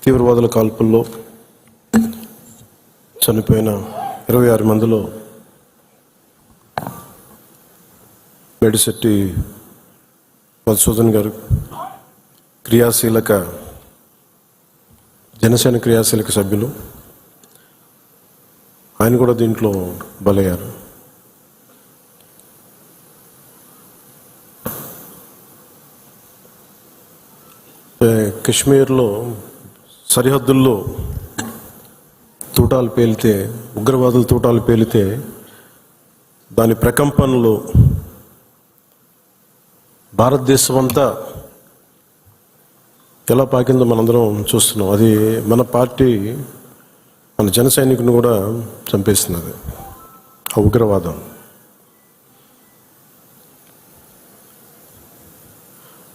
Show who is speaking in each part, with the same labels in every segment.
Speaker 1: తీవ్రవాదుల కాల్పుల్లో చనిపోయిన 26 మందిలో మేడిశెట్టి మధుసూదన్ గారు జనసేన క్రియాశీలక సభ్యులు, ఆయన కూడా దీంట్లో బలయ్యారు. కశ్మీర్లో సరిహద్దుల్లో తూటాలు పేలితే, ఉగ్రవాదులు తూటాలు పేలితే దాని ప్రకంపనలు భారతదేశం అంతా ఎలా పాకిందో మనందరం చూస్తున్నాం. అది మన పార్టీ, మన జన సైనికుని కూడా చంపేస్తున్నది ఆ ఉగ్రవాదం.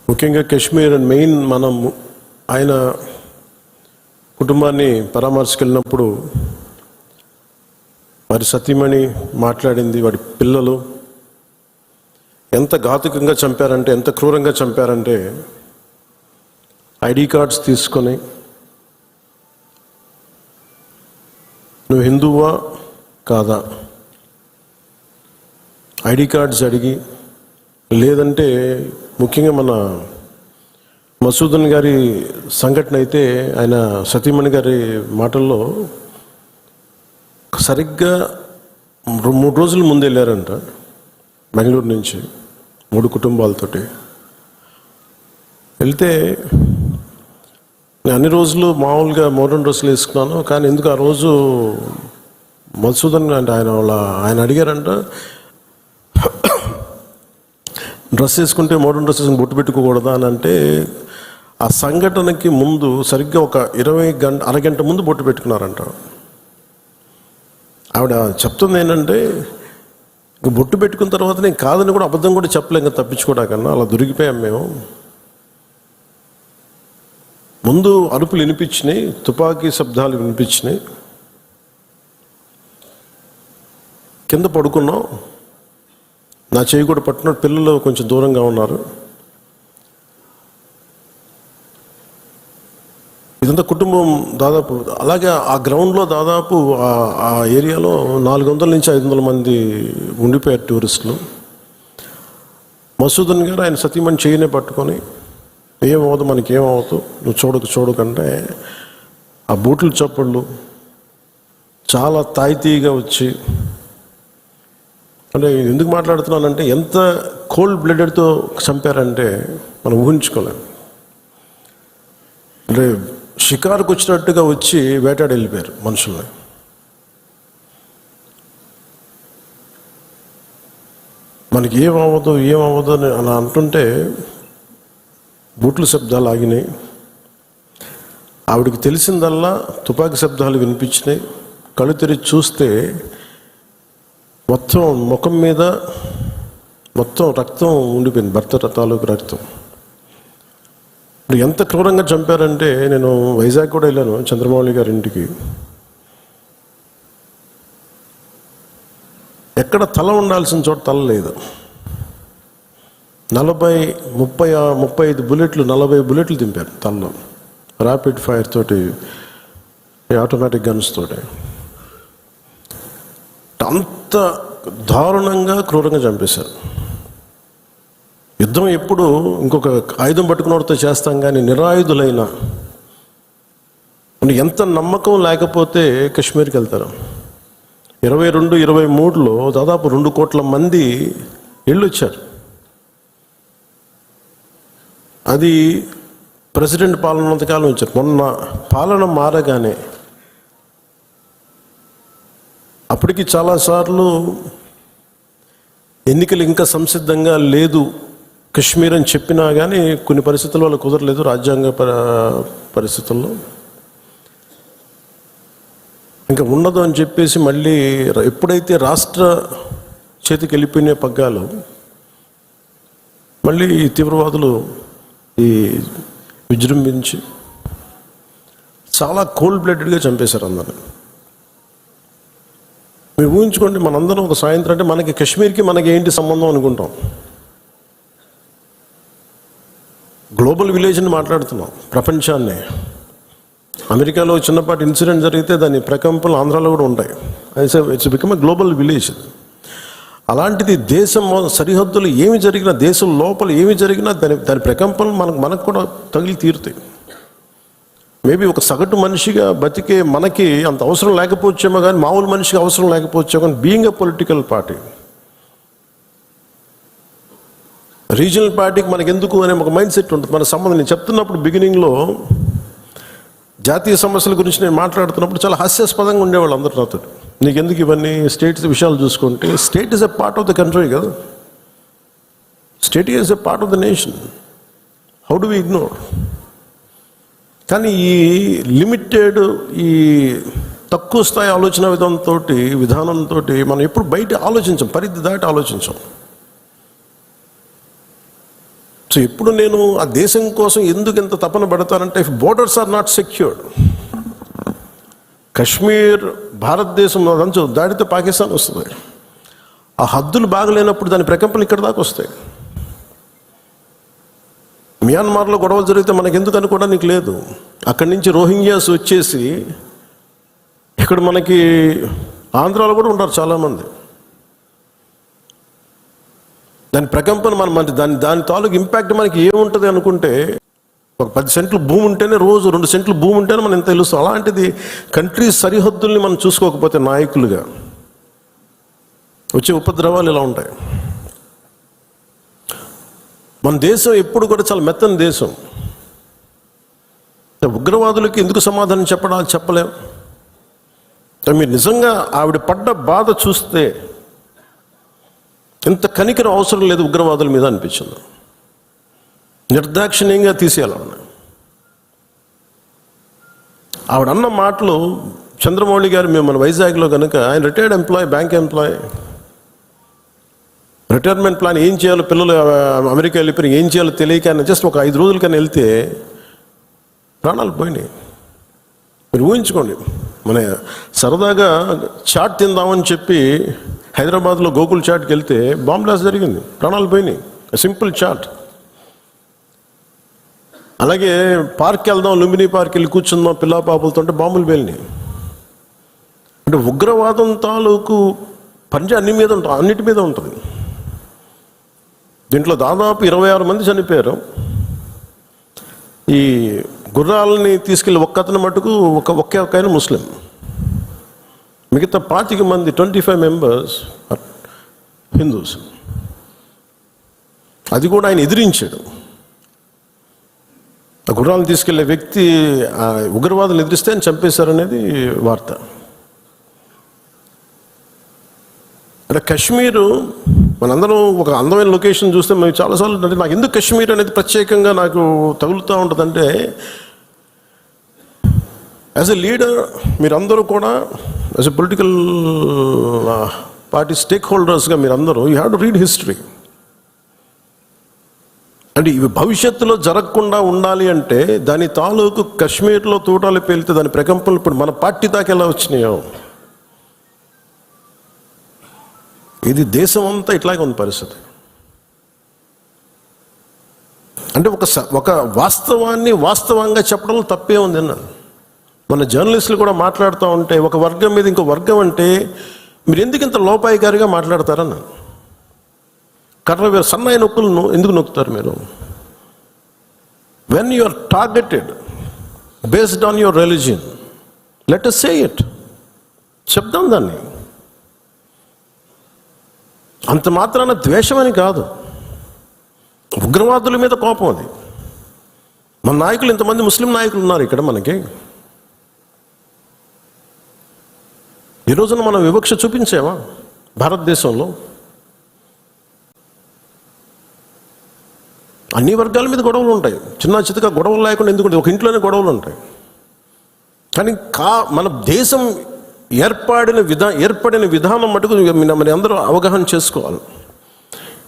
Speaker 1: ముఖ్యంగా కశ్మీర్ మెయిన్, మనం ఆయన కుటుంబాన్ని పరామర్శకెళ్ళినప్పుడు వారి సతీమణి మాట్లాడింది, వాడి పిల్లలు ఎంత ఘాతుకంగా చంపారంటే, ఎంత క్రూరంగా చంపారంటే, ఐడి కార్డ్స్ తీసుకొని నువ్వు హిందువా కాదా ఐడి కార్డ్స్ అడిగి, లేదంటే ముఖ్యంగా మన మసూదన్ గారి సంఘటన అయితే ఆయన సతీమణి గారి మాటల్లో సరిగ్గా 3 రోజుల ముందు వెళ్ళారంట బెంగళూరు నుంచి 3 కుటుంబాలతోటి. వెళ్తే నేను అన్ని రోజులు మామూలుగా మోడర్న్ డ్రెస్సులు వేసుకున్నాను, కానీ ఎందుకు ఆ రోజు మధుసూదన్ అంటే ఆయన అడిగారంట, డ్రెస్ వేసుకుంటే మోడర్న్ డ్రెస్ వేసుకుని బొట్టు పెట్టుకోకూడదా అని. అంటే ఆ సంఘటనకి ముందు సరిగ్గా ఒక అరగంట ముందు బొట్టు పెట్టుకున్నారంట. ఆవిడ చెప్తుంది ఏంటంటే, ఇంక బొట్టు పెట్టుకున్న తర్వాత నేను కాదని కూడా అబద్ధం కూడా చెప్పలేం కదా, తప్పించుకోవడాకన్నా. అలా దొరికిపోయాం మేము. ముందు అరుపులు వినిపించినాయి, తుపాకీ శబ్దాలు వినిపించినాయి, కింద పడుకున్నాం, నా చేయి కూడా పట్టినట్టు, పిల్లలు కొంచెం దూరంగా ఉన్నారు. ఇదంతా కుటుంబం దాదాపు అలాగే ఆ గ్రౌండ్లో దాదాపు ఆ ఏరియాలో 400 నుంచి 500 మంది ఉండిపోయారు టూరిస్టులు. మసూదన్ గారు ఆయన సతీమణి చేయనే పట్టుకొని, ఏమవుతుంది మనకేమవుతుంది, నువ్వు చూడకంటే ఆ బూట్లు చప్పుళ్ళు చాలా తాయితీగా వచ్చి, అంటే ఎందుకు మాట్లాడుతున్నానంటే ఎంత కోల్డ్ బ్లడెడ్తో చంపారంటే మనం ఊహించుకోలేము. అంటే షికారుకు వచ్చినట్టుగా వచ్చి వేటాడి వెళ్ళిపోయారు మనుషుల్ని. మనకి ఏమవ్వదు అని అలా అంటుంటే బూట్ల శబ్దాలు ఆగినాయి. ఆవిడికి తెలిసిందల్లా తుపాకీ శబ్దాలు వినిపించినాయి. కళ్ళు తెరిచి చూస్తే మొత్తం ముఖం మీద మొత్తం రక్తం ఉండిపోయింది, భర్త తాలూకు రక్తం. ఎంత క్రూరంగా చంపారంటే, నేను వైజాగ్ కూడా వెళ్ళాను చంద్రమౌళి గారి ఇంటికి. ఎక్కడ తల ఉండాల్సిన చోట తల లేదు. 35 బుల్లెట్లు 40 బుల్లెట్లు దింపారు తలలో, ర్యాపిడ్ ఫైర్ తోటి, ఆటోమేటిక్ గన్స్ తోటి. అంత దారుణంగా క్రూరంగా చంపేశారు. యుద్ధం ఎప్పుడు ఇంకొక ఆయుధం పట్టుకున్నవాడితో చేస్తాం, కానీ నిరాయుధులైన ఎంత నమ్మకం లేకపోతే కశ్మీర్కి వెళ్తారు. 22-23లో దాదాపు 2 కోట్ల మంది వెళ్ళొచ్చారు. అది ప్రెసిడెంట్ పాలన ఉన్నంతకాలం వచ్చారు. మొన్న పాలన మారగానే అప్పటికి చాలాసార్లు ఎన్నికలు ఇంకా సంసిద్ధంగా లేదు కశ్మీర్ అని చెప్పినా కానీ కొన్ని పరిస్థితుల వల్ల కుదరలేదు, రాజ్యాంగ పరిస్థితుల్లో. ఇంకా ఉండదు అని చెప్పేసి మళ్ళీ ఎప్పుడైతే రాష్ట్ర చేతికి వెళ్ళిపోయిన పగ్గాలు, మళ్ళీ ఈ తీవ్రవాదులు విజృంభించి చాలా కోల్డ్ బ్లడెడ్గా చంపేశారు అందరూ. మీరు ఊహించుకోండి, మనందరం ఒక సాయంత్రం అంటే మనకి కశ్మీర్కి మనకి ఏంటి సంబంధం అనుకుంటాం. గ్లోబల్ విలేజ్ని మాట్లాడుతున్నాం, ప్రపంచాన్ని. అమెరికాలో చిన్నపాటి ఇన్సిడెంట్ జరిగితే దాని ప్రకంపనలు ఆంధ్రాలో కూడా ఉంటాయి. It's become a global village. అలాంటిది దేశం సరిహద్దులు ఏమి జరిగినా, దేశం లోపల ఏమి జరిగినా దాని ప్రకంపనలు మనకు కూడా తగిలి తీరుతాయి. మేబీ ఒక సగటు మనిషిగా బతికే మనకి అంత అవసరం లేకపోవచ్చేమో, కానీ మామూలు మనిషికి అవసరం లేకపోవచ్చేమో, కానీ being a political party, regional పార్టీకి మనకు ఎందుకు అనే ఒక మైండ్ సెట్ ఉంటుంది. మన సంబంధం నేను చెప్తున్నప్పుడు బిగినింగ్లో జాతీయ సమస్యల గురించి నేను మాట్లాడుతున్నప్పుడు చాలా హాస్యాస్పదంగా ఉండేవాళ్ళు అందరూ నాతో. నీకెందుకు ఇవన్నీ స్టేట్స్ విషయాలు చూసుకుంటే, state is a part of the country కదా, state is a part of the nation, how do we ignore? కానీ ఈ లిమిటెడ్, ఈ తక్కువ స్థాయి ఆలోచన విధానంతో మనం ఎప్పుడు బయట ఆలోచించాం, పరిధి దాటి ఆలోచించాం. సో ఎప్పుడు నేను ఆ దేశం కోసం ఎందుకు ఇంత తపన పడతానంటే, if borders are not secured, Kashmir భారతదేశం అదంచు దాడితే పాకిస్తాన్ వస్తుంది. ఆ హద్దులు బాగలేనప్పుడు దాని ప్రకంపనలు ఇక్కడ దాకా వస్తాయి. మియాన్మార్లో గొడవలు జరిగితే మనకు ఎందుకు అనుకోవడానికి లేదు. అక్కడి నుంచి రోహింగ్యాస్ వచ్చేసి ఇక్కడ మనకి ఆంధ్రాలో కూడా ఉంటారు చాలామంది. దాని ప్రకంపన దాని తాలూకు ఇంపాక్ట్ మనకి ఏముంటుంది అనుకుంటే, ఒక 10 సెంట్లు భూమి ఉంటేనే, రోజు 2 సెంట్లు భూమి ఉంటేనే మనం ఎంత తెలుస్తాం. అలాంటిది కంట్రీ సరిహద్దుల్ని మనం చూసుకోకపోతే నాయకులుగా వచ్చే ఉపద్రవాలు ఇలా ఉంటాయి. మన దేశం ఎప్పుడు కూడా చాలా మెత్తని దేశం. ఉగ్రవాదులకి ఎందుకు సమాధానం చెప్పలేం. మీరు నిజంగా ఆవిడ పడ్డ బాధ చూస్తే ఇంత కనికరం అవసరం లేదు ఉగ్రవాదుల మీద అనిపించింది. నిర్దాక్షిణ్యంగా తీసేయాలన్న ఆవిడ అన్న మాటలు. చంద్రమౌళి గారు మేము మన వైజాగ్లో కనుక, ఆయన retired employee, bank employee, retirement plan ఏం చేయాలో, పిల్లలు అమెరికా వెళ్ళిపోయి ఏం చేయాలో తెలియక ఆయన జస్ట్ ఒక 5 రోజుల కన్నా వెళ్తే ప్రాణాలు పోయినాయి. మీరు ఊహించుకోండి, మన సరదాగా చాట్ తిందామని చెప్పి హైదరాబాద్లో గోకుల్ చాట్కి వెళ్తే బాంబ్ బ్లాస్ట్ జరిగింది, ప్రాణాలు పోయినాయి. Simple chat. అలాగే పార్క్ వెళ్దాం, లుంబిని పార్క్ వెళ్ళి కూర్చుందాం పిల్లా పాపలతో అంటే బాంబులు పేలినాయి. అంటే ఉగ్రవాదం తాలూకు పంజా అన్నిటి మీద ఉంటుంది. దీంట్లో దాదాపు 26 మంది చనిపోయారు. ఈ గుర్రాలని తీసుకెళ్ళి ఒక్కతను మటుకు ఒకే ఆయన ముస్లిం, మిగతా 25 మంది 25 మెంబర్స్ హిందూస్. అది కూడా ఆయన ఎదిరించాడు. ఆ గుర్రాలను తీసుకెళ్లే వ్యక్తి ఉగ్రవాదులు ఎదిరిస్తే ఆయన చంపేశారనేది వార్త. అంటే కశ్మీరు మనందరం ఒక అందమైన లొకేషన్ చూస్తే మేము చాలాసార్లు, అంటే నాకు ఎందుకు కశ్మీర్ అనేది ప్రత్యేకంగా నాకు తగులుతూ ఉంటుందంటే, యాజ్ ఎ లీడర్ మీరందరూ కూడా, as a political party stake హోల్డర్స్గా మీరందరూ you have to read history. అంటే ఇవి భవిష్యత్తులో జరగకుండా ఉండాలి అంటే దాని తాలూకు కశ్మీర్లో తూటాలు పేలితే దాని ప్రకంపనలు ఇప్పుడు మన పార్టీ దాకా ఎలా వచ్చినాయో, ఇది దేశం అంతా ఇట్లాగే ఉంది పరిస్థితి. అంటే ఒక వాస్తవాన్ని వాస్తవంగా చెప్పడంలో తప్పే ఉంది అన్నాను. మన జర్నలిస్టులు కూడా మాట్లాడుతూ ఉంటే ఒక వర్గం మీద ఇంకో వర్గం అంటే మీరు ఎందుకు ఇంత లోపాయికారిగా మాట్లాడతారన్నాను. సన్నాయి నొక్కులను ఎందుకు నొక్కుతారు మీరు? When you are targeted based on your religion, let us say it, చెప్దాం దాన్ని. అంత మాత్రాన ద్వేషమని కాదు, ఉగ్రవాదుల మీద కోపం అది. మన నాయకులు, ఇంతమంది ముస్లిం నాయకులు ఉన్నారు ఇక్కడ మనకి. ఈ రోజున మనం వివక్ష చూపించామా భారతదేశంలో? అన్ని వర్గాల మీద గొడవలు ఉంటాయి, చిన్న చితగా గొడవలు లేకుండా ఎందుకుంటే ఒక ఇంట్లోనే గొడవలు ఉంటాయి. కానీ మన దేశం ఏర్పడిన విధానం మటుకు మరి అందరూ అవగాహన చేసుకోవాలి.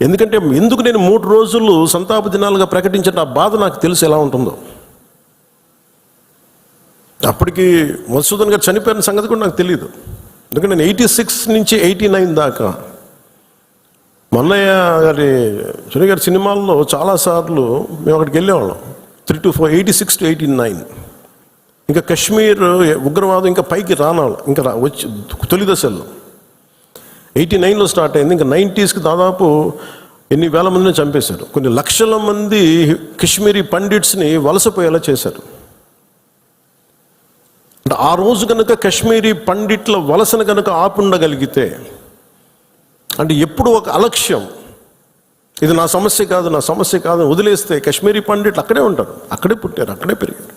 Speaker 1: ఎందుకంటే ఎందుకు నేను 3 రోజులు సంతాప దినాలుగా ప్రకటించిన ఆ బాధ నాకు తెలుసు ఎలా ఉంటుందో. అప్పటికి మధుసూదన్ గారు చనిపోయిన సంగతి కూడా నాకు తెలియదు. ఎందుకంటే నేను 86 నుంచి 89 దాకా మన్నయ్య గారి చుని గారి సినిమాల్లో చాలాసార్లు మేము అక్కడికి వెళ్ళేవాళ్ళం. 3 to 4, 86 to 89 ఇంకా కశ్మీర్ ఉగ్రవాదం ఇంకా పైకి రానాలి, ఇంకా వచ్చి తొలి దశల్లో 89లో స్టార్ట్ అయింది. ఇంకా 90స్కి దాదాపు ఎన్ని వేల మందిని చంపేశారు. కొన్ని లక్షల మంది కశ్మీరీ పండిట్స్ని వలసపోయేలా చేశారు. అంటే ఆ రోజు కనుక కశ్మీరీ పండిట్ల వలసను కనుక ఆపుండగలిగితే, అంటే ఎప్పుడు ఒక అలక్ష్యం, ఇది నా సమస్య కాదు, నా సమస్య కాదు వదిలేస్తే కశ్మీరీ పండిట్లు అక్కడే ఉంటారు, అక్కడే పుట్టారు, అక్కడే పెరిగారు,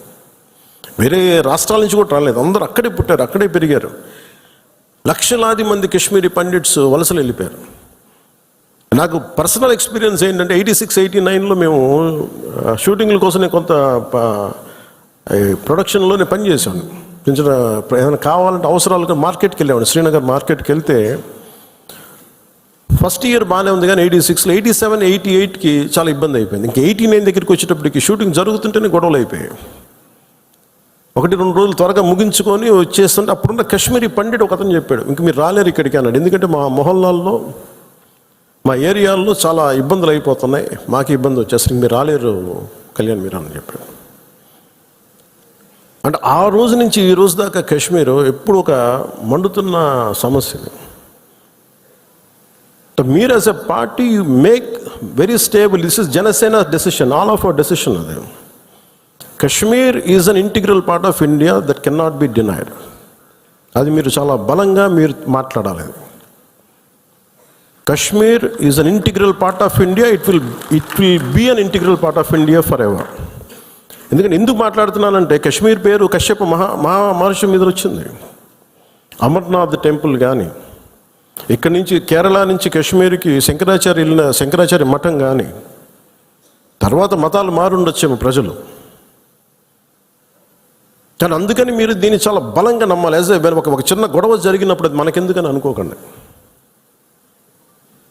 Speaker 1: వేరే రాష్ట్రాల నుంచి కూడా రాలేదు, అందరూ అక్కడే పుట్టారు, అక్కడే పెరిగారు. లక్షలాది మంది కశ్మీరీ పండిట్స్ వలసలు వెళ్ళిపోయారు. నాకు పర్సనల్ ఎక్స్పీరియన్స్ ఏంటంటే 86, 89లో మేము షూటింగ్ల కోసం నేను కొంత ప్రొడక్షన్లోనే పనిచేశాను. కొంచెం ఏదైనా కావాలంటే అవసరాలుగా మార్కెట్కి వెళ్ళాను. శ్రీనగర్ మార్కెట్కి వెళ్తే ఫస్ట్ ఇయర్ బాగానే ఉంది, కానీ 86లో 87, 88కి చాలా ఇబ్బంది అయిపోయింది. ఇంకా 89 దగ్గరికి వచ్చేటప్పటికి షూటింగ్ జరుగుతుంటేనే గొడవలు అయిపోయాయి. 1-2 రోజులు త్వరగా ముగించుకొని వచ్చేస్తుంటే అప్పుడున్న కశ్మీరీ పండిట్ ఒక అతను చెప్పాడు, ఇంక మీరు రాలేరు ఇక్కడికి అన్నాడు. ఎందుకంటే మా మొహల్లాల్లో, మా ఏరియాల్లో చాలా ఇబ్బందులు అయిపోతున్నాయి, మాకు ఇబ్బంది వచ్చేసరికి మీరు రాలేరు కళ్యాణ్ మీరు అని చెప్పాడు. అంటే ఆ రోజు నుంచి ఈ రోజు దాకా కశ్మీర్ ఎప్పుడు ఒక మండుతున్న సమస్య. మీరు as a party you make very stable. This is Janasena decision, all of our decision. అది Kashmir is an integral part of India that can not be denied. అది మీరు చాలా బలంగా మీరు మాట్లాడాలి. Kashmir is an integral part of India, it will be an integral part of India forever ఎవర్. ఎందుకంటే ఎందుకు మాట్లాడుతున్నానంటే కశ్మీర్ పేరు కశ్యప మహర్షి మీద వచ్చింది. అమర్నాథ్ టెంపుల్ కానీ, ఇక్కడి నుంచి కేరళ నుంచి కశ్మీర్కి శంకరాచార్య మఠం కానీ, తర్వాత మతాలు మారుండొచ్చేమో ప్రజలు, కానీ అందుకని మీరు దీన్ని చాలా బలంగా నమ్మాలి. యాజ్ ఒక చిన్న గొడవ జరిగినప్పుడు అది మనకెందుకని అనుకోకండి.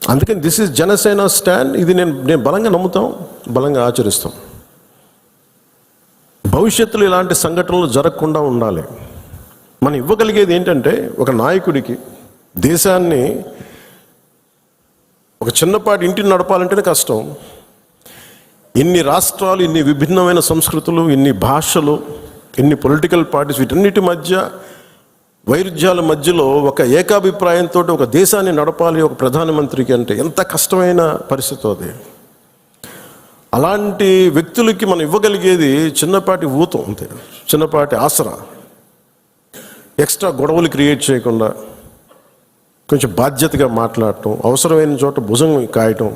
Speaker 1: అందుకని దిస్ ఈజ్ జనసేన స్టాండ్. ఇది నేను బలంగా నమ్ముతాం, బలంగా ఆచరిస్తాం. భవిష్యత్తులో ఇలాంటి సంఘటనలు జరగకుండా ఉండాలి. మనం ఇవ్వగలిగేది ఏంటంటే, ఒక నాయకుడికి దేశాన్ని, ఒక చిన్నపాటి ఇంటిని నడపాలంటేనే కష్టం. ఇన్ని రాష్ట్రాలు, ఇన్ని విభిన్నమైన సంస్కృతులు, ఇన్ని భాషలు, ఇన్ని పొలిటికల్ పార్టీస్, వీటన్నిటి మధ్య వైరుధ్యాల మధ్యలో ఒక ఏకాభిప్రాయంతో ఒక దేశాన్ని నడపాలి ఒక ప్రధానమంత్రికి అంటే ఎంత కష్టమైన పరిస్థితి అది. అలాంటి వ్యక్తులకి మనం ఇవ్వగలిగేది చిన్నపాటి ఊతం అంతే, చిన్నపాటి ఆసరా. ఎక్స్ట్రా గొడవలు క్రియేట్ చేయకుండా కొంచెం బాధ్యతగా మాట్లాడటం, అవసరమైన చోట భుజం కాయటం.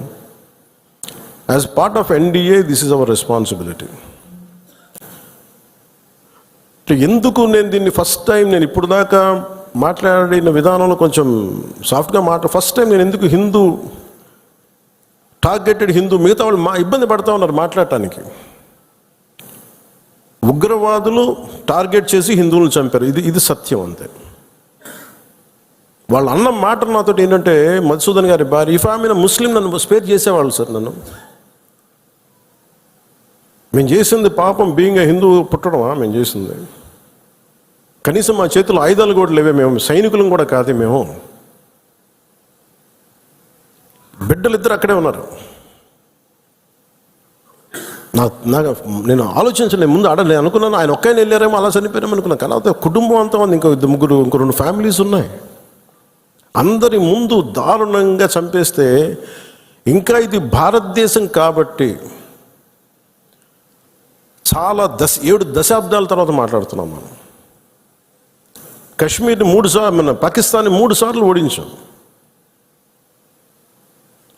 Speaker 1: As part of NDA this is our responsibility. ఎందుకు నేను దీన్ని ఫస్ట్ టైం, నేను ఇప్పుడు దాకా మాట్లాడిన విధానంలో కొంచెం సాఫ్ట్గా ఫస్ట్ టైం నేను ఎందుకు హిందూ, టార్గెటెడ్ హిందూ, మిగతా వాళ్ళు ఇబ్బంది పడుతూ ఉన్నారు మాట్లాడటానికి. ఉగ్రవాదులు టార్గెట్ చేసి హిందువులను చంపారు, ఇది సత్యం అంతే. వాళ్ళు అన్న మాట నాతో ఏంటంటే, మధుసూదన్ గారి భార్య, ఇఫ్ ఆమె ముస్లిం నన్ను స్పేర్ చేసేవాళ్ళు సార్. మేము చేసింది పాపం, బీయింగ్ హిందూ పుట్టడమా మేము చేసింది? కనీసం మా చేతిలో ఆయుధాలు కూడా లేవే, మేము సైనికులం కూడా కాదే. మేము బిడ్డలిద్దరు అక్కడే ఉన్నారు. నాకు నేను ఆలోచించలేదు ముందు. నేను అనుకున్నాను ఆయన ఒక్కైనా వెళ్ళారేమో, అలా చనిపోయారేమో అనుకున్నాను. కానీ కుటుంబం అంతా ఉంది, ఇంకో 2 ఫ్యామిలీస్ ఉన్నాయి. అందరి ముందు దారుణంగా చంపేస్తే, ఇంకా ఇది భారతదేశం కాబట్టి చాలా 7 దశాబ్దాల తర్వాత మాట్లాడుతున్నాం మనం. కశ్మీర్ని 3 సార్లు, మన పాకిస్తాన్ని 3 సార్లు ఓడించాం.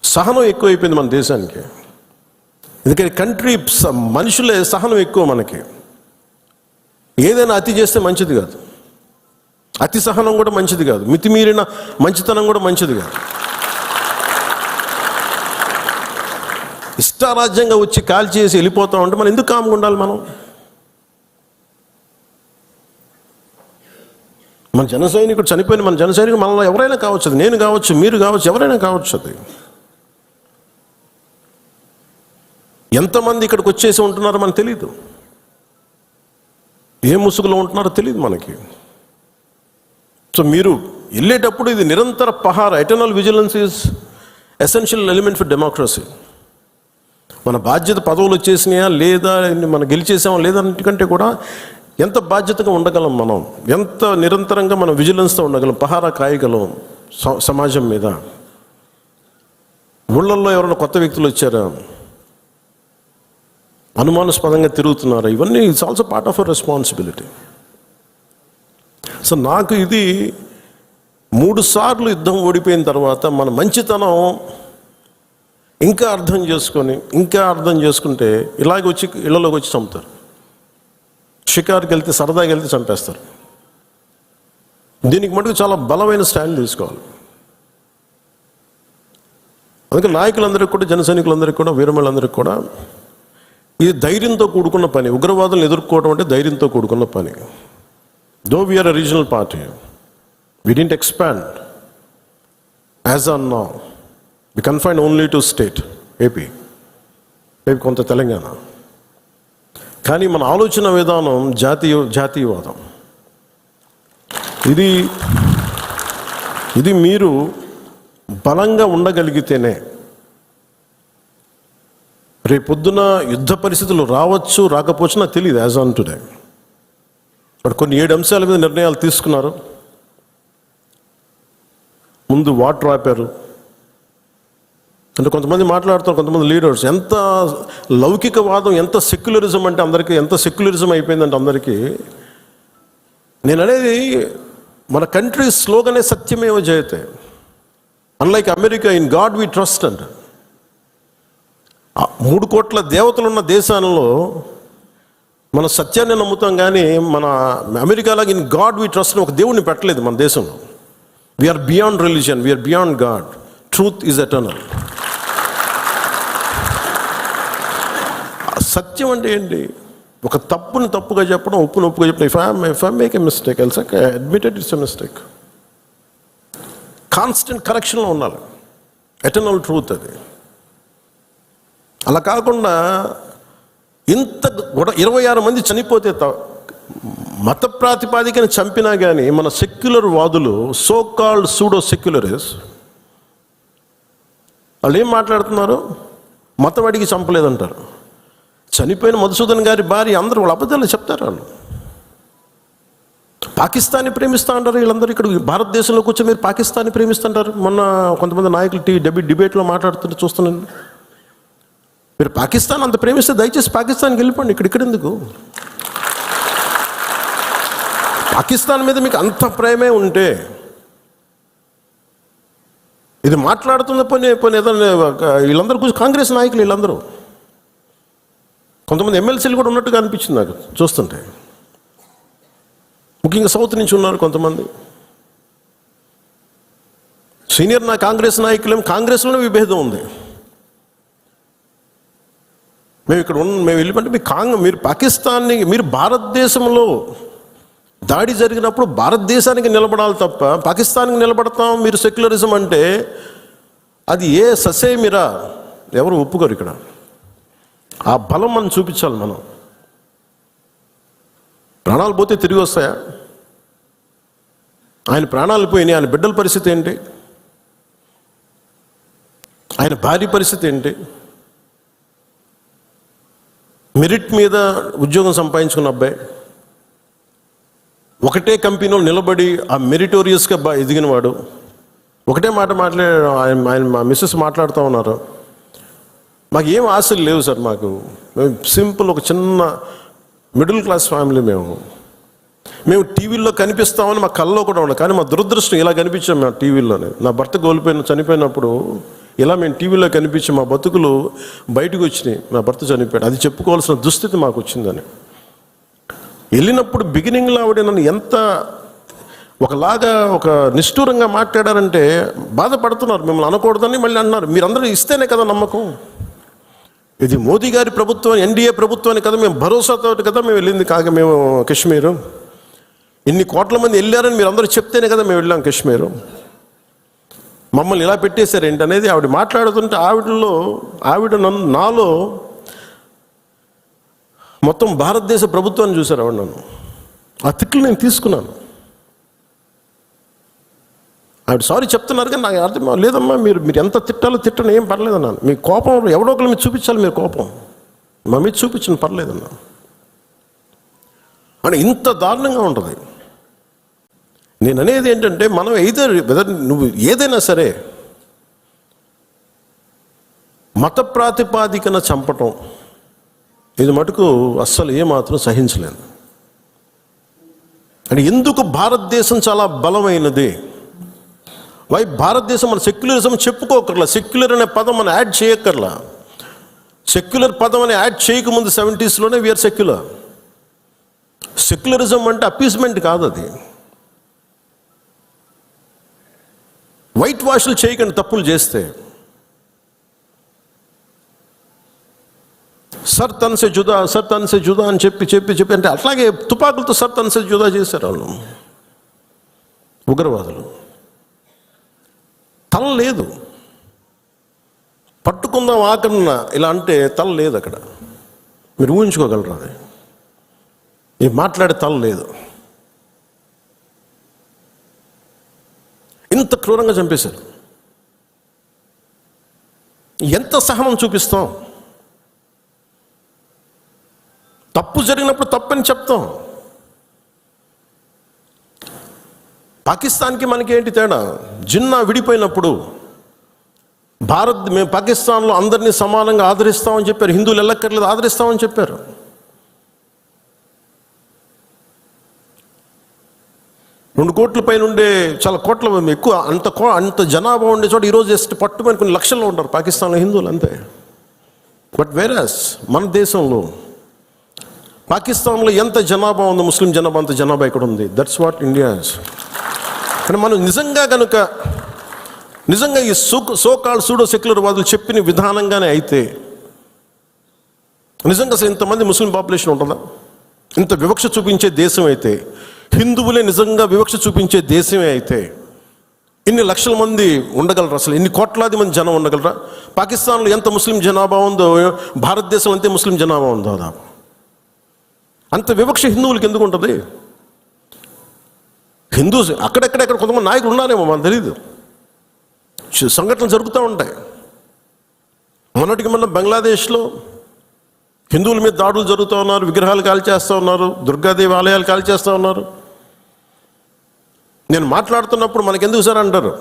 Speaker 1: సహనం ఎక్కువైపోయింది మన దేశానికి. ఎందుకంటే కంట్రీ మనుషులే సహనం ఎక్కువ మనకి. ఏదైనా అతి చేస్తే మంచిది కాదు, అతి సహనం కూడా మంచిది కాదు, మితిమీరిన మంచితనం కూడా మంచిది కాదు. ఇష్టారాజ్యంగా వచ్చి కాల్ చేసి వెళ్ళిపోతా ఉంటే మనం ఎందుకు కామ్గా ఉండాలి? మన జన సైనికుడు చనిపోయిన మన జన సైనికుడు మనలో ఎవరైనా కావచ్చు, అది నేను కావచ్చు, మీరు కావచ్చు, ఎవరైనా కావచ్చు. అది ఎంతమంది ఇక్కడికి వచ్చేసి ఉంటున్నారో మనకు తెలియదు, ఏ ముసుగులో ఉంటున్నారో తెలియదు మనకి. సో మీరు వెళ్ళేటప్పుడు ఇది నిరంతర పహార, eternal vigilance is essential element for democracy. మన బాధ్యత పదవులు వచ్చేసినాయా లేదా, మనం గెలిచేసామా లేదా అన్నిటికంటే కూడా ఎంత బాధ్యతగా ఉండగలం మనం, ఎంత నిరంతరంగా మనం విజిలెన్స్తో ఉండగలం, పహారా కాయగలం సమాజం మీద. ఊళ్ళల్లో ఎవరైనా కొత్త వ్యక్తులు వచ్చారా, అనుమానాస్పదంగా తిరుగుతున్నారా, ఇవన్నీ it's also part of our responsibility. So నాకు ఇది 3 సార్లు యుద్ధం ఓడిపోయిన తర్వాత మన మంచితనం ఇంకా అర్థం చేసుకుంటే ఇలాగ వచ్చి ఇళ్లలోకి వచ్చి చంపుతారు. షికార్కి వెళ్తే, సరదాకి వెళ్తే చంపేస్తారు. దీనికి మటుకు చాలా బలమైన స్టాండ్ తీసుకోవాలి. అందుకే నాయకులందరికీ కూడా, జన సైనికులందరికీ కూడా, వీరమలందరికీ కూడా ఇది ధైర్యంతో కూడుకున్న పని. ఉగ్రవాదులను ఎదుర్కోవడం అంటే ధైర్యంతో కూడుకున్న పని. Though we're a regional party, we didn't expand as on now. We confined only to state, AP, maybe కొంత తెలంగాణ. కానీ మన ఆలోచన విధానం జాతీయవాదం. ఇది మీరు బలంగా ఉండగలిగితేనే రేపొద్దున యుద్ధ పరిస్థితులు రావచ్చు, రాకపోవచ్చు, నాకు తెలియదు యాజ్ ఆన్ టుడే. బట్ కొన్ని 7 అంశాల మీద నిర్ణయాలు తీసుకున్నారు. ముందు వాటర్ ఆపారు. అంటే కొంతమంది మాట్లాడుతారు, కొంతమంది లీడర్స్, ఎంత లౌకికవాదం, ఎంత సెక్యులరిజం అంటే అందరికీ, ఎంత సెక్యులరిజం అయిపోయిందంటే అందరికీ. నేను అనేది మన కంట్రీ స్లోగనే సత్యమేవ జయతే. Unlike America, in God we trust అంట. 3 కోట్ల దేవతలున్న దేశాలలో మన సత్యాన్ని నమ్ముతాం, కానీ మన అమెరికాలాగా ఇన్ గాడ్ వి ట్రస్ట్ ఒక దేవుడిని పెట్టలేదు మన దేశంలో. We're beyond religion, we're beyond God. Truth is eternal. సత్యం అంటే ఏంటి? ఒక తప్పుని తప్పుగా చెప్పడం, ఒప్పుని ఒప్పుగా చెప్పడం. If I make a mistake, I'll say admitted it's a mistake. Constant కరెక్షన్లో ఉండాలి. ఎటర్నల్ ట్రూత్ అది. అలా కాకుండా ఇంత 26 మంది చనిపోతే మత ప్రాతిపాదికని చంపినా కానీ మన సెక్యులర్ వాదులు, సో కాల్డ్ సూడో సెక్యులరిస్ట్, వాళ్ళు ఏం మాట్లాడుతున్నారు? మతం అడిగి చంపలేదంటారు. చనిపోయిన మధుసూదన్ గారి భార్య, అందరూ వాళ్ళ అబద్ధాలు చెప్తారు. వాళ్ళు పాకిస్తాన్ని ప్రేమిస్తూ అంటారు. వీళ్ళందరూ ఇక్కడ భారతదేశంలో కూర్చొని మీరు పాకిస్తాన్ని ప్రేమిస్తుంటారు. మొన్న కొంతమంది నాయకులు డిబేట్లో మాట్లాడుతుంటే చూస్తున్నాను. మీరు పాకిస్తాన్ అంత ప్రేమిస్తే దయచేసి పాకిస్తాన్కి వెళ్ళిపోండి, ఇక్కడ ఎందుకు? పాకిస్తాన్ మీద మీకు అంత ప్రేమే ఉంటే ఇది మాట్లాడుతున్న పని ఏదైనా వీళ్ళందరూ కూర్చొని కాంగ్రెస్ నాయకులు వీళ్ళందరూ, కొంతమంది ఎమ్మెల్సీలు కూడా ఉన్నట్టుగా అనిపించింది నాకు చూస్తుంటే. ముఖ్యంగా సౌత్ నుంచి ఉన్నారు కొంతమంది సీనియర్ కాంగ్రెస్ నాయకులేం. కాంగ్రెస్లోనే విభేదం ఉంది. మేము వెళ్ళిపోతే మీరు పాకిస్తాన్ని, మీరు భారతదేశంలో దాడి జరిగినప్పుడు భారతదేశానికి నిలబడాలి తప్ప పాకిస్తాన్కి నిలబడతాం మీరు సెక్యులరిజం అంటే అది ఏ ససేమిరా ఎవరు ఒప్పుకోరు. ఇక్కడ ఆ బలం మనం చూపించాలి. మనం ప్రాణాలు పోతే తిరిగి వస్తాయా? ఆయన ప్రాణాలు పోయినాయి, ఆయన బిడ్డల పరిస్థితి ఏంటి? ఆయన భార్య పరిస్థితి ఏంటి? మెరిట్ మీద ఉద్యోగం సంపాదించుకున్న అబ్బాయి, ఒకటే కంపెనీలో నిలబడి ఆ మెరిటోరియస్గా ఎదిగినవాడు, ఒకటే మాట ఆయన మా మిస్సెస్ మాట్లాడుతూ ఉన్నారు. మాకు ఏం ఆశలు లేవు సార్, మేము సింపుల్ ఒక చిన్న మిడిల్ క్లాస్ ఫ్యామిలీ. మేము టీవీల్లో కనిపిస్తామని మా కళ్ళలో కూడా ఉండదు, కానీ మా దురదృష్టం ఇలా కనిపించాం మేము టీవీల్లోనే. నా భర్త చనిపోయినప్పుడు ఇలా మేము టీవీలో కనిపించి మా బతుకులు బయటకు వచ్చినాయి. నా భర్త చనిపోయాడు, అది చెప్పుకోవాల్సిన దుస్థితి మాకు వచ్చిందని. వెళ్ళినప్పుడు బిగినింగ్లో ఆవిడ నన్ను ఎంత ఒకలాగా ఒక నిష్ఠూరంగా మాట్లాడారంటే బాధపడుతున్నారు. మిమ్మల్ని అనకూడదని మళ్ళీ అన్నారు. మీరందరూ ఇస్తేనే కదా నమ్మకం. ఇది మోదీ గారి ప్రభుత్వం, ఎన్డీఏ ప్రభుత్వాన్ని కదా మేము భరోసాతో కదా మేము వెళ్ళింది. మేము కాశ్మీరు ఇన్ని కోట్ల మంది వెళ్ళారని మీరు అందరూ చెప్తేనే కదా మేము వెళ్ళాం కాశ్మీరు. మమ్మల్ని ఇలా పెట్టేశారు ఏంటి అనేది ఆవిడ మాట్లాడుతుంటే ఆవిడ నాలో మొత్తం భారతదేశ ప్రభుత్వాన్ని చూశారు ఆవిడ. నన్ను ఆ తిట్లు నేను తీసుకున్నాను. ఆవిడ సారీ చెప్తున్నారు కానీ నాకు అర్థం లేదమ్మా, మీరు ఎంత తిట్టాలో తిట్టను, ఏం పర్లేదన్నాను. మీ కోపం ఎవడో ఒకరు మీరు చూపించాలి, మీరు కోపం మా మీద చూపించండి, పర్లేదన్నా. అని ఇంత దారుణంగా ఉంటుంది. నేను అనేది ఏంటంటే, మనం వెదర్ నువ్వు ఏదైనా సరే మత ప్రాతిపాదికన చంపటం, ఇది మటుకు అస్సలు ఏమాత్రం సహించలేను. అంటే ఎందుకు భారతదేశం చాలా బలమైనది, భారతదేశం మన సెక్యులరిజం చెప్పుకోకర్లా, సెక్యులర్ అనే పదం మనం యాడ్ చేయక్కర్లా. సెక్యులర్ పదం అని యాడ్ చేయకముందు 70s వీఆర్ సెక్యులర్. సెక్యులరిజం అంటే అపీస్మెంట్ కాదు, అది వైట్ వాష్లు చేయకండి తప్పులు చేస్తే. సర్ తన్సే జుదా, సర్ తన్సే జుదా అని చెప్పి అంటే అట్లాగే తుపాకులతో సర్ తన్సే జుదా చేశారు వాళ్ళు ఉగ్రవాదులు. తల లేదు, పట్టుకుందాం ఆకన్నా ఇలా అంటే తల లేదు అక్కడ. మీరు ఊహించుకోగలరా? అది ఈ మాట్లాడే తల లేదు. ఇంత క్రూరంగా చంపేశారు. ఎంత సహనం చూపిస్తాం? తప్పు జరిగినప్పుడు తప్పని చెప్తాం. పాకిస్తాన్కి మనకి ఏంటి తేడా? జిన్నా విడిపోయినప్పుడు మేము పాకిస్తాన్లో అందరినీ సమానంగా ఆదరిస్తామని చెప్పారు. హిందువులు ఎల్లక్కర్లేదు, ఆదరిస్తామని చెప్పారు. రెండు కోట్ల పైన ఉండే, చాలా కోట్ల ఎక్కువ, అంత జనాభా ఉండే చోట ఈరోజు జస్ట్ పట్టుమని కొన్ని లక్షల్లో ఉంటారు పాకిస్తాన్లో హిందువులు, అంతే. బట్ వేరస్ మన దేశంలో, పాకిస్తాన్లో ఎంత జనాభా ఉందో ముస్లిం జనాభా అంత జనాభా ఇక్కడ ఉంది. That's what India is. కానీ మనం నిజంగా ఈ సోకాల్డ్ సూడో సెక్యులర్ వాదులు చెప్పిన విధానంగానే అయితే నిజంగా అసలు ఇంతమంది ముస్లిం పాపులేషన్ ఉంటుందా? ఇంత వివక్ష చూపించే దేశం అయితే, హిందువులే నిజంగా వివక్ష చూపించే దేశమే అయితే ఇన్ని లక్షల మంది ఉండగలరా? అసలు ఇన్ని కోట్లాది మంది జనం ఉండగలరా? పాకిస్తాన్లో ఎంత ముస్లిం జనాభా ఉందో భారతదేశం అంతే ముస్లిం జనాభా ఉందో. దాదాపు అంత వివక్ష హిందువులకి ఎందుకు ఉంటుంది? హిందూస్ అక్కడెక్కడ కొంతమంది నాయకులు ఉన్నారేమో, మనకు తెలియదు. సంఘటనలు జరుగుతూ ఉంటాయి. మొన్నటికి మొన్న బంగ్లాదేశ్లో హిందువుల మీద దాడులు జరుగుతూ ఉన్నారు, విగ్రహాలు కాల్చేస్తూ ఉన్నారు, దుర్గాదేవి ఆలయాలు కాల్చేస్తూ ఉన్నారు. నేను మాట్లాడుతున్నప్పుడు మనకెందుకు సార్ అంటారు,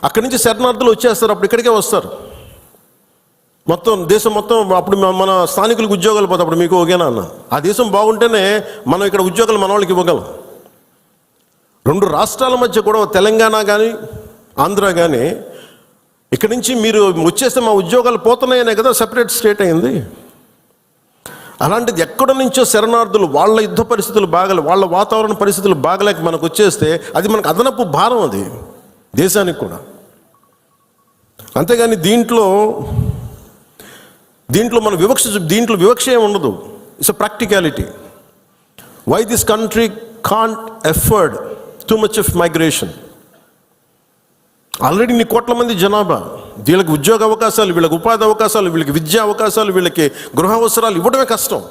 Speaker 1: అక్కడి నుంచి శరణార్థులు వచ్చేస్తారు, అప్పుడు ఇక్కడికే వస్తారు. దేశం మొత్తం అప్పుడు మన స్థానికులకు ఉద్యోగాలు పోతే అప్పుడు మీకు ఓకేనా అన్న. ఆ దేశం బాగుంటేనే మనం ఇక్కడ ఉద్యోగాలు మన వాళ్ళకి ఇవ్వగలం. రెండు రాష్ట్రాల మధ్య కూడా, తెలంగాణ కానీ ఆంధ్ర కానీ, ఇక్కడి నుంచి మీరు వచ్చేస్తే మా ఉద్యోగాలు పోతున్నాయనే కదా సెపరేట్ స్టేట్ అయింది. అలాంటిది ఎక్కడి నుంచో శరణార్థులు, వాళ్ళ యుద్ధ పరిస్థితులు వాళ్ళ వాతావరణ పరిస్థితులు బాగలేక మనకు వచ్చేస్తే అది మనకు అదనపు భారం, అది దేశానికి కూడా. అంతేగాని దీంట్లో మన దీంట్లో వివక్ష ఏమి ఉండదు. It's a practicality. Why this country can't afford too much of migration. Already ఇన్ని కోట్ల మంది జనాభా, వీళ్ళకి ఉద్యోగ అవకాశాలు, వీళ్ళకి ఉపాధి అవకాశాలు, వీళ్ళకి విద్యా అవకాశాలు, వీళ్ళకి గృహ అవసరాలు ఇవ్వడమే కష్టం,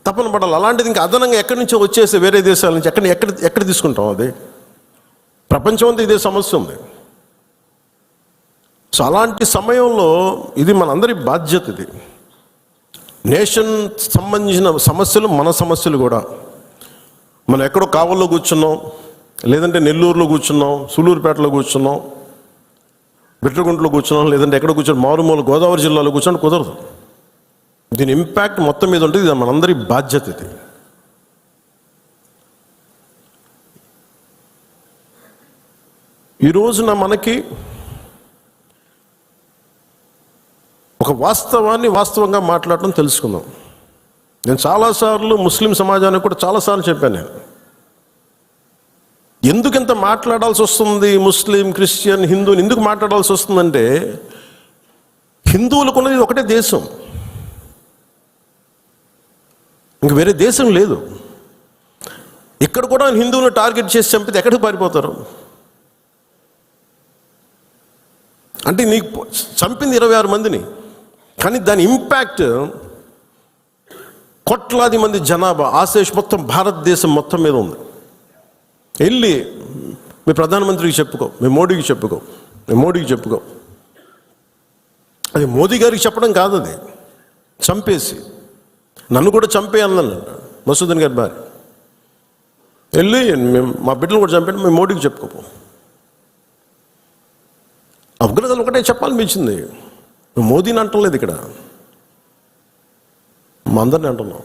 Speaker 1: తప్పన పడాలి. అలాంటిది ఇంకా అదనంగా ఎక్కడి నుంచో వచ్చేసి వేరే దేశాల నుంచి ఎక్కడ తీసుకుంటాం? అది ప్రపంచం అంతా ఇదే సమస్య ఉంది. సో అలాంటి సమయంలో ఇది మనందరి బాధ్యత. ఇది నేషన్ సంబంధించిన సమస్యలు, మన సమస్యలు కూడా. మనం ఎక్కడో కావల్లో కూర్చున్నాం, లేదంటే నెల్లూరులో కూర్చున్నాం, సూలూరుపేటలో కూర్చున్నాం, బిట్రగుంటలో కూర్చున్నాం, లేదంటే ఎక్కడ కూర్చొని మారుమూల గోదావరి జిల్లాలో కూర్చొని కుదరదు. దీని ఇంపాక్ట్ మొత్తం మీద ఉంటుంది. ఇది మనందరి బాధ్యత. ఇది ఈ రోజున మనకి ఒక వాస్తవంగా మాట్లాడటం తెలుసుకుందాం. నేను చాలాసార్లు ముస్లిం సమాజానికి కూడా చాలాసార్లు చెప్పాను. నేను ఎందుకు ఇంత మాట్లాడాల్సి వస్తుంది, ముస్లిం, క్రిస్టియన్, హిందువుని ఎందుకు మాట్లాడాల్సి వస్తుందంటే, హిందువులకు ఉన్నది ఒకటే దేశం, ఇంక వేరే దేశం లేదు. ఇక్కడ కూడా హిందువులను టార్గెట్ చేసి చంపితే ఎక్కడికి పారిపోతారు? అంటే నీకు చంపింది 26 మందిని, కానీ దాని ఇంపాక్ట్ కోట్లాది మంది జనాభా, ఆశేష్ మొత్తం భారతదేశం మొత్తం మీద ఉంది. వెళ్ళి మీ ప్రధానమంత్రికి చెప్పుకో, మీ మోడీకి చెప్పుకో. అది మోదీ గారికి చెప్పడం కాదు, అది చంపేసి నన్ను కూడా చంపేయాలన్నాడు. మసూదన్ గారి భార్య. వెళ్ళి మేము మా బిడ్డలు కూడా చంపండి, మేము మోడీకి చెప్పుకోపో. ఉగ్రతలు ఒకటే చెప్పాలనిపించింది. నువ్వు మోదీని అంటలేదు, ఇక్కడ మా అందరిని అంటున్నాం.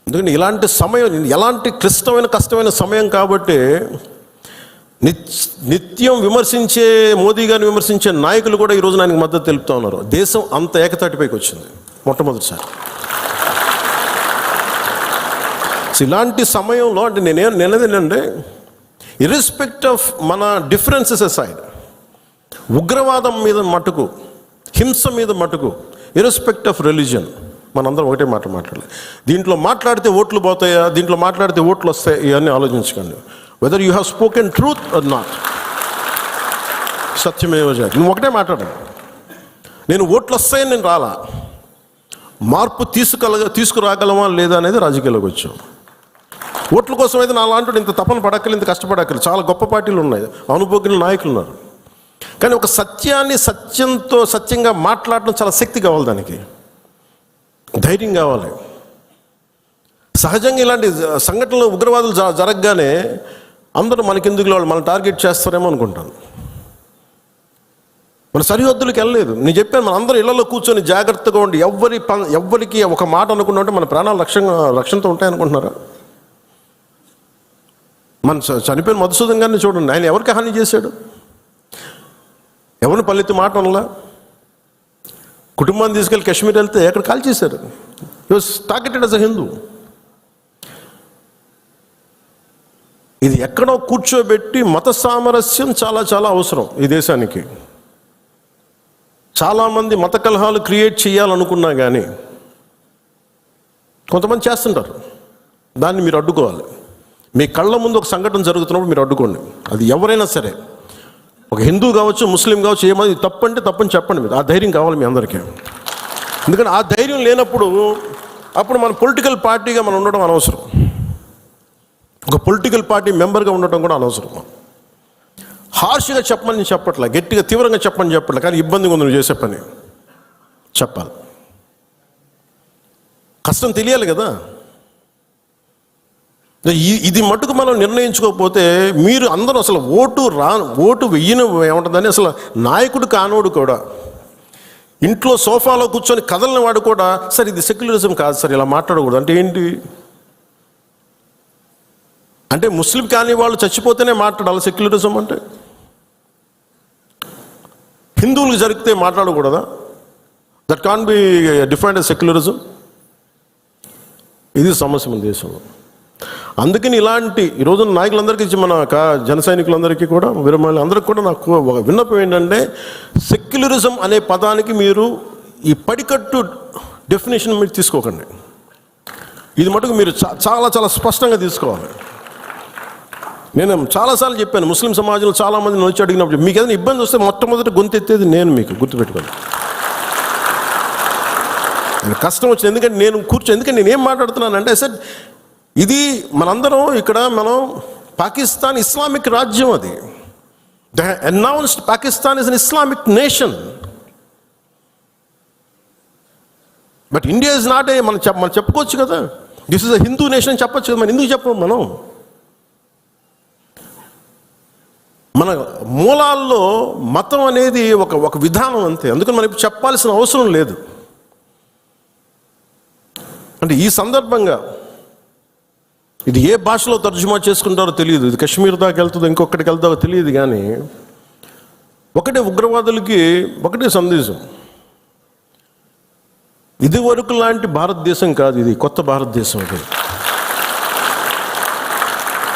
Speaker 1: ఎందుకంటే ఇలాంటి సమయం, ఎలాంటి క్లిష్టమైన కష్టమైన సమయం కాబట్టి నిత్యం విమర్శించే మోదీ గారిని విమర్శించే నాయకులు కూడా ఈరోజు ఆయనకు మద్దతు తెలుపుతూ ఉన్నారు. దేశం అంత ఏకతాటిపైకి వచ్చింది మొట్టమొదటిసారి. ఇలాంటి సమయంలో అంటే నేనేదేంటంటే ఇర్రెస్పెక్ట్ ఆఫ్ మన డిఫరెన్సెస్ అసైడ్, ఉగ్రవాదం మీద మటుకు, హింస మీద మటుకు, ఇర్రెస్పెక్ట్ ఆఫ్ రిలీజియన్, మనందరం ఒకటే మాట మాట్లాడాలి. దీంట్లో మాట్లాడితే ఓట్లు పోతాయా, దీంట్లో మాట్లాడితే ఓట్లు వస్తాయి, ఇవన్నీ ఆలోచించకండి. Whether you have spoken truth or not, సత్యమేవ జయతే. నువ్వు ఒకటే మాట్లాడాలి, నేను ఓట్లు వస్తాయని నేను రాలా, మార్పు తీసుకురాగలమా లేదా అనేది రాజకీయాల్లోకి వచ్చాం. ఓట్ల కోసం అయితే నా లాంటి ఇంత తపన పడక్కలు, ఇంత కష్టపడక్కలు. చాలా గొప్ప పార్టీలు ఉన్నాయి, అనుభవజ్ఞుల నాయకులు ఉన్నారు. కానీ ఒక సత్యాన్ని సత్యంగా మాట్లాడడం చాలా శక్తి కావాలి, దానికి ధైర్యం కావాలి. సహజంగా ఇలాంటి సంఘటనలు, ఉగ్రవాదులు జరగగానే అందరూ మనకెందుకు వాళ్ళు మన టార్గెట్ చేస్తారేమో అనుకుంటాను. మన సరిహద్దులకు వెళ్ళలేదు. నేను చెప్పాను, మన అందరూ ఇళ్లలో కూర్చొని జాగ్రత్తగా ఉండి ఎవ్వరికి ఒక మాట అనుకున్నా ఉంటే మన ప్రాణాలు రక్షణతో ఉంటాయనుకుంటున్నారా? మన చనిపోయిన మధుసూదన్ గారిని చూడండి, ఆయన ఎవరికి హాని చేశాడు? ఎవరిని పల్లెత్తి మాట అనలా. కుటుంబాన్ని తీసుకెళ్ళి కాశ్మీర్ వెళ్తే ఎక్కడ కాల్ చేశారు. హి was targeted as a Hindu. ఇది ఎక్కడో కూర్చోబెట్టి మత సామరస్యం చాలా చాలా అవసరం ఈ దేశానికి. చాలామంది మత కలహాలు క్రియేట్ చేయాలనుకున్నా కానీ కొంతమంది చేస్తుంటారు. దాన్ని మీరు అడ్డుకోవాలి. మీ కళ్ళ ముందు ఒక సంఘటన జరుగుతున్నప్పుడు మీరు అడ్డుకోండి. అది ఎవరైనా సరే, ఒక హిందూ కావచ్చు, ముస్లిం కావచ్చు, ఏమది తప్పంటే తప్పని చెప్పండి. మీరు ఆ ధైర్యం కావాలి మీ అందరికీ. ఎందుకంటే ఆ ధైర్యం లేనప్పుడు అప్పుడు మన పొలిటికల్ పార్టీగా మనం ఉండడం అనవసరం, ఒక పొలిటికల్ పార్టీ మెంబర్గా ఉండటం కూడా అనవసరం. హార్ష్గా చెప్పమని చెప్పట్లే, గట్టిగా తీవ్రంగా చెప్పమని చెప్పట్లే, కానీ ఇబ్బందిగా ఉంది నువ్వు చేసే పని చెప్పాలి. కష్టం తెలియాలి కదా. ఇది మటుకు మనం నిర్ణయించుకోకపోతే మీరు అందరూ అసలు ఓటు వెయ్యను ఏముంటుందని, అసలు నాయకుడు కానోడు కూడా, ఇంట్లో సోఫాలో కూర్చొని కదలని వాడు కూడా, సార్ ఇది సెక్యులరిజం కాదు సార్, ఇలా మాట్లాడకూడదు అంటే ఏంటి? అంటే ముస్లిం కాని వాళ్ళు చచ్చిపోతేనే మాట్లాడాలి సెక్యులరిజం అంటే? హిందువులకు జరిగితే మాట్లాడకూడదా? That can be defined as secularism. ఇది సమస్య మన దేశంలో. అందుకని ఇలాంటి ఈరోజు నాయకులందరికీ, మన జన సైనికులందరికీ కూడా, విరమణలు అందరికీ కూడా నాకు ఒక విన్నపం ఏంటంటే, సెక్యులరిజం అనే పదానికి మీరు ఈ పడికట్టు డెఫినేషన్ మీరు తీసుకోకండి. ఇది మటుకు మీరు చాలా చాలా స్పష్టంగా తీసుకోవాలి. నేను చాలాసార్లు చెప్పాను, ముస్లిం సమాజంలో చాలామంది వచ్చి అడిగినప్పుడు, మీకు ఏదైనా ఇబ్బంది వస్తే మొట్టమొదటి గొంతెత్తేది నేను, మీకు గుర్తుపెట్టుకోండి. కష్టం వచ్చింది, ఎందుకంటే ఎందుకంటే నేను ఏం మాట్లాడుతున్నానంటే, సార్ ఇది మనందరం ఇక్కడ మనం పాకిస్తాన్ ఇస్లామిక్ రాజ్యం, అది they announced Pakistan is an Islamic nation. But India is not a, మనం చెప్పుకోవచ్చు కదా, this is a Hindu nation చెప్పచ్చు కదా. మనం ఎందుకు చెప్పం? మన మూలాల్లో మతం అనేది ఒక విధానం అంతే. అందుకని మనం ఇప్పుడు చెప్పాల్సిన అవసరం లేదు. అంటే ఈ సందర్భంగా ఇది ఏ భాషలో తర్జుమా చేసుకుంటారో తెలియదు, ఇది కాశ్మీర్ దాకా వెళ్తుందో ఇంకొకటికి వెళ్తారో తెలియదు, కానీ ఒకటే ఉగ్రవాదులకి ఒకటే సందేశం, ఇది వరకు లాంటి భారతదేశం కాదు, ఇది కొత్త భారతదేశం. అది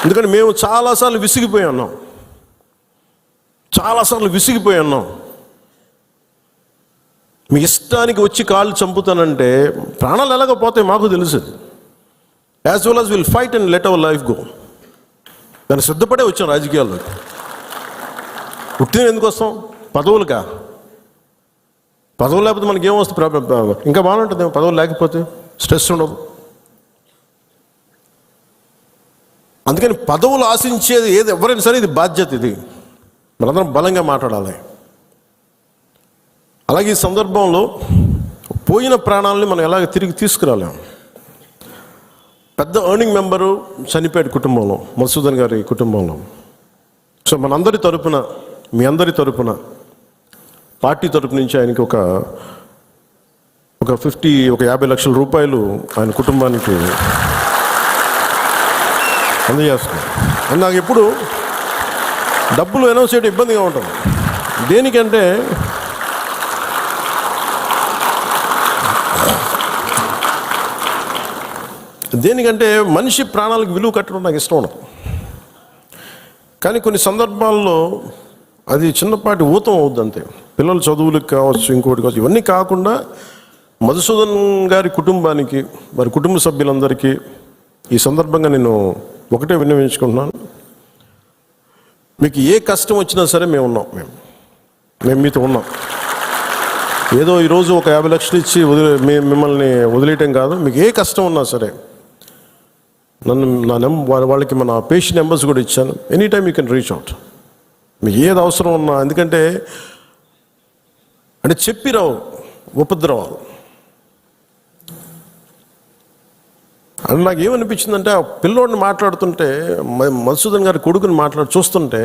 Speaker 1: ఎందుకంటే మేము చాలాసార్లు విసిగిపోయి ఉన్నాం. మీ ఇష్టానికి వచ్చి కాళ్ళు చంపుతానంటే ప్రాణాలు ఎలాగపోతాయి మాకు తెలుసు. As well as will fight and let our life go. దాన్ని సిద్ధపడే వచ్చాం రాజకీయాల్లోకి. పుట్టిన ఎందుకు వస్తాం? పదవులుగా. పదవులు లేకపోతే మనకి ఏమొస్తుంది? ఇంకా బాగుంటుంది. పదవులు లేకపోతే స్ట్రెస్ ఉండదు. అందుకని పదవులు ఆశించేది ఏది ఎవరైనా సరే ఇది బాధ్యత. ఇది మనందరం బలంగా మాట్లాడాలి. అలాగే ఈ సందర్భంలో పోయిన ప్రాణాలని మనం ఎలాగ తిరిగి తీసుకురాలేం. పెద్ద ఎర్నింగ్ మెంబరు చనిపోయాడు కుటుంబంలో, మధుసూదన్ గారి కుటుంబంలో. సో మనందరి తరపున, మీ అందరి తరపున, పార్టీ తరపు నుంచి ఆయనకి ఒక 50 లక్షల రూపాయలు ఆయన కుటుంబానికి అందజేస్తున్నాం. అని నాకు ఎప్పుడు డబ్బులు అనౌన్స్ చేయడం ఇబ్బందిగా ఉంటుంది. దేనికంటే మనిషి ప్రాణాలకు విలువ కట్టడం నాకు ఇష్టం ఉండదు. కానీ కొన్ని సందర్భాల్లో అది చిన్నపాటి ఊతం అవుద్ది అంతే. పిల్లల చదువులకు కావచ్చు, ఇంకోటి కావచ్చు. ఇవన్నీ కాకుండా మధుసూదన్ గారి కుటుంబానికి, వారి కుటుంబ సభ్యులందరికీ ఈ సందర్భంగా నేను ఒకటే విన్నవించుకుంటున్నాను. మీకు ఏ కష్టం వచ్చినా సరే మేము ఉన్నాం. మేము మీతో ఉన్నాం. ఏదో ఈరోజు ఒక 50 లక్షలు ఇచ్చి మిమ్మల్ని వదిలేయటం కాదు. మీకు ఏ కష్టం ఉన్నా సరే వాళ్ళకి మన పేషెంట్ నెంబర్స్ కూడా ఇచ్చాను. Any time you can reach out. మీకు ఏది అవసరం ఉన్నా. ఎందుకంటే చెప్పి రావు ఉపద్రవాలు. అని నాకు ఏమనిపించిందంటే, ఆ పిల్లోడిని మాట్లాడుతుంటే, మధుసూదన్ గారి కొడుకుని చూస్తుంటే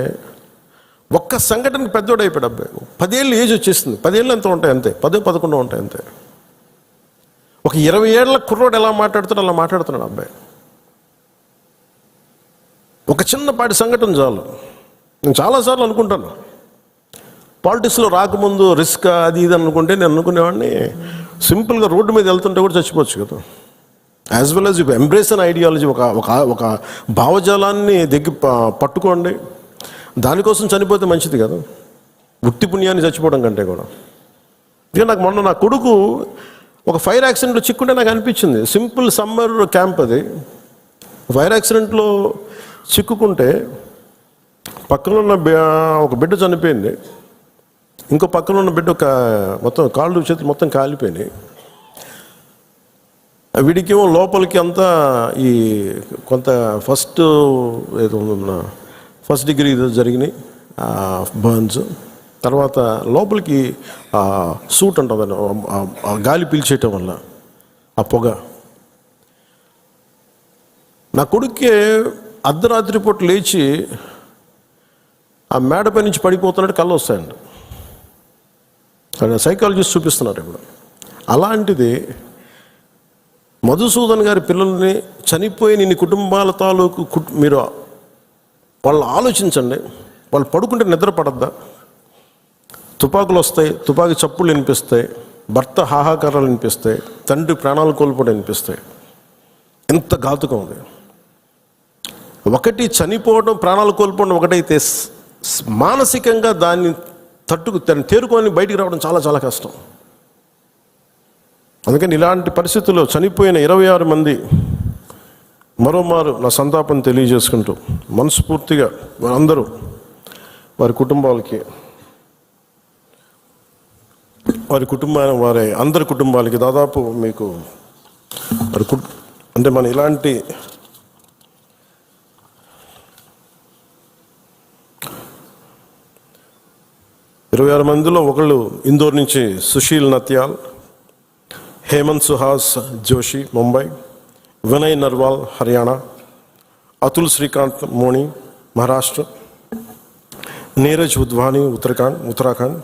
Speaker 1: ఒక్క సంఘటనకి పెద్దోడు అయిపోయాడు అబ్బాయి. 10 ఏళ్ళు ఏజ్ వచ్చేసింది. 10 ఏళ్ళు ఎంత ఉంటాయి అంతే, 10-11 ఉంటాయి అంతే. ఒక 20 ఏళ్ల కుర్రోడు ఎలా మాట్లాడుతాడో అలా మాట్లాడుతున్నాడు అబ్బాయి. ఒక చిన్నపాటి సంఘటన చాలు. నేను చాలాసార్లు అనుకుంటాను, పాలిటిక్స్లో రాకముందు రిస్క్ అది ఇది అనుకుంటే నేను అనుకునేవాడిని సింపుల్గా రోడ్డు మీద వెళ్తుంటే కూడా చచ్చిపోవచ్చు కదా. As well as you embrace an ideology. ఒక భావజాలాన్ని పట్టుకోండి. దానికోసం చనిపోతే మంచిది కదా, ఉత్తి పుణ్యాన్ని చచ్చిపోవడం కంటే కూడా. ఇక నాకు మొన్న నా కొడుకు ఒక ఫైర్ యాక్సిడెంట్లో చిక్కుంటే నాకు అనిపించింది. సింపుల్ సమ్మర్ క్యాంప్ అది. ఫైర్ యాక్సిడెంట్లో చిక్కుకుంటే పక్కన ఉన్న ఒక బిడ్డ చనిపోయింది. ఇంకో పక్కన ఉన్న బిడ్డ మొత్తం కాళ్ళు చేతులు మొత్తం కాలిపోయినాయి. వీడికేమో లోపలికి అంతా ఈ కొంత ఫస్ట్ డిగ్రీ జరిగినాయి బర్న్స్. తర్వాత లోపలికి సూట్ ఉంటుంది, గాలి పీల్చేయటం వల్ల ఆ పొగ. నా కొడుక్కే అర్ధరాత్రి పూట లేచి ఆ మేడపై నుంచి పడిపోతున్నట్టు కళ్ళు వస్తాయండి. సైకాలజిస్ట్ చూపిస్తున్నారు ఇప్పుడు. అలాంటిది మధుసూదన్ గారి పిల్లల్ని చనిపోయిన ఇన్ని కుటుంబాల తాలూకు మీరు వాళ్ళు ఆలోచించండి. వాళ్ళు పడుకుంటే నిద్ర పడద్దా? తుపాకులు వస్తాయి, తుపాకీ చప్పుళ్ళు వినిపిస్తాయి, భర్త హాహాకారాలు వినిపిస్తాయి, తండ్రి ప్రాణాలు కోల్పోవడం వినిపిస్తాయి. ఎంత ఘాతుకం ఉంది. ఒకటి చనిపోవడం, ప్రాణాలు కోల్పోవడం ఒకటైతే, మానసికంగా దాన్ని తేరుకొని బయటికి రావడం చాలా చాలా కష్టం. అందుకని ఇలాంటి పరిస్థితుల్లో చనిపోయిన 26 మంది మరోమారు నా సంతాపం తెలియజేసుకుంటూ మనస్ఫూర్తిగా వారందరూ వారి అందరి కుటుంబాలకి దాదాపు మీకు అంటే మన ఇలాంటి ఇరవై 26 మందిలో ఒకళ్ళు ఇందోర్ నుంచి సుశీల్ నత్యాల్, हेमंत सुहास जोशी मुंबई, विनय नरवाल हरियाणा, अतुल श्रीकांत मोनी महाराष्ट्र, नीरज उद्वानी उत्तराखंड,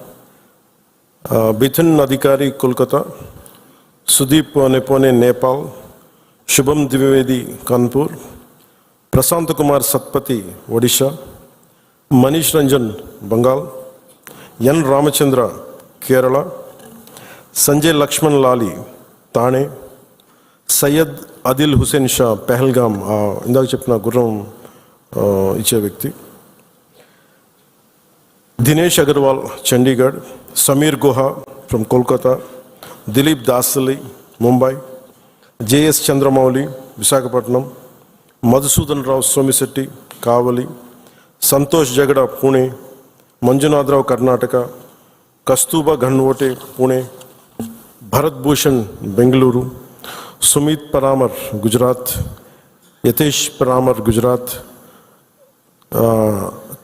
Speaker 1: बिथिन अधिकारी कोलकाता, सुदीप नेपोने नेपाल, शुभम द्विवेदी कानपुर, प्रशांत कुमार सत्पति ओडिशा, मनीष रंजन बंगाल, एन रामचंद्र केरला, संजय लक्ष्मण लाली తానే, సయ్యద్ అదిల్ హుసేన్ షా పెహల్గాం, ఇందాక చెప్పిన గుర్రం ఇచ్చే వ్యక్తి, దినేష్ అగర్వాల్ చండీగఢ్, సమీర్ గుహా ఫ్రమ్ కోల్కతా, దిలీప్ దాసలి ముంబై, జేఎస్ చంద్రమౌళి విశాఖపట్నం, మధుసూదన్ రావు సోమిశెట్టి కావలి, సంతోష్ జగడ పూణే, మంజునాథరావు కర్ణాటక, కస్తూబా ఘన్వోటే పూణే, भरत भूषण बेंगलुरु, सुमित परामर गुजरात, यतेश परामर गुजरात,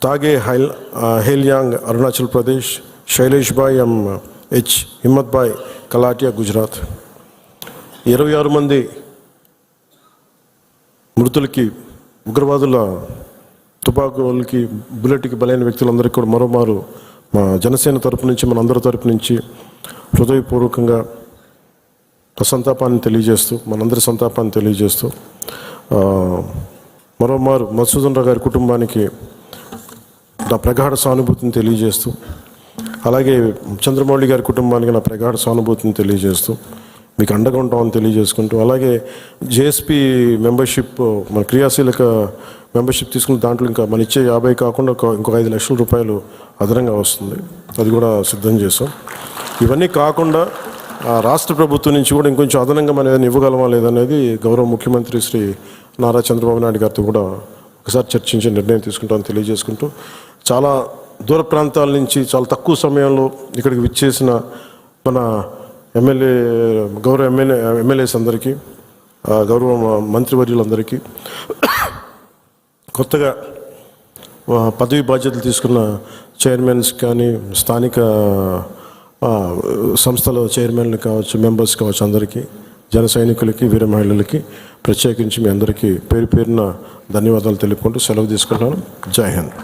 Speaker 1: तागे हेलियांग अरुणाचल प्रदेश, शैलेश भाई హెచ్ హిమ్మత్భాయ్ కలాటియా గుజరాత్. 26 మంది మృతులకి, ఉగ్రవాదుల తుపాకులకి, బుల్లెట్కి బలైన వ్యక్తులందరికీ కూడా మరోమారు మా జనసేన తరపు నుంచి, మన అందరి తరపు నుంచి హృదయపూర్వకంగా సంతాపాన్ని తెలియజేస్తూ, మనందరి సంతాపాన్ని తెలియజేస్తూ, మరోమారు మధుసూదన్ రావు గారి కుటుంబానికి నా ప్రగాఢ సానుభూతిని తెలియజేస్తూ, అలాగే చంద్రమౌళి గారి కుటుంబానికి నా ప్రగాఢ సానుభూతిని తెలియజేస్తూ, మీకు అండగా ఉంటామని తెలియజేసుకుంటూ, అలాగే జేఎస్పీ మెంబర్షిప్, మన క్రియాశీలక మెంబర్షిప్ తీసుకున్న దాంట్లో ఇంకా మన ఇచ్చే 50 కాకుండా ఇంకొక 5 లక్షల రూపాయలు అదనంగా వస్తుంది, అది కూడా సిద్ధం చేసాం. ఇవన్నీ కాకుండా రాష్ట్ర ప్రభుత్వం నుంచి కూడా ఇంకొంచెం అదనంగా మనం ఏదైనా ఇవ్వగలమా లేదనేది గౌరవ ముఖ్యమంత్రి శ్రీ నారా చంద్రబాబు నాయుడు గారితో కూడా ఒకసారి చర్చించి నిర్ణయం తీసుకుంటామని తెలియజేసుకుంటూ, చాలా దూర ప్రాంతాల నుంచి చాలా తక్కువ సమయంలో ఇక్కడికి విచ్చేసిన మన గౌరవ ఎమ్మెల్యేస్ అందరికీ, గౌరవ మంత్రివర్యులందరికీ, కొత్తగా పదవి బాధ్యతలు తీసుకున్న చైర్మన్స్ కానీ, స్థానిక సంస్థల చైర్మన్లు కావచ్చు, మెంబర్స్ కావచ్చు, అందరికీ, జన సైనికులకి, వీర మహిళలకి ప్రత్యేకించి మీ అందరికీ పేరు పేరున ధన్యవాదాలు తెలుపుకుంటూ సెలవు తీసుకుంటాను. జై హింద్.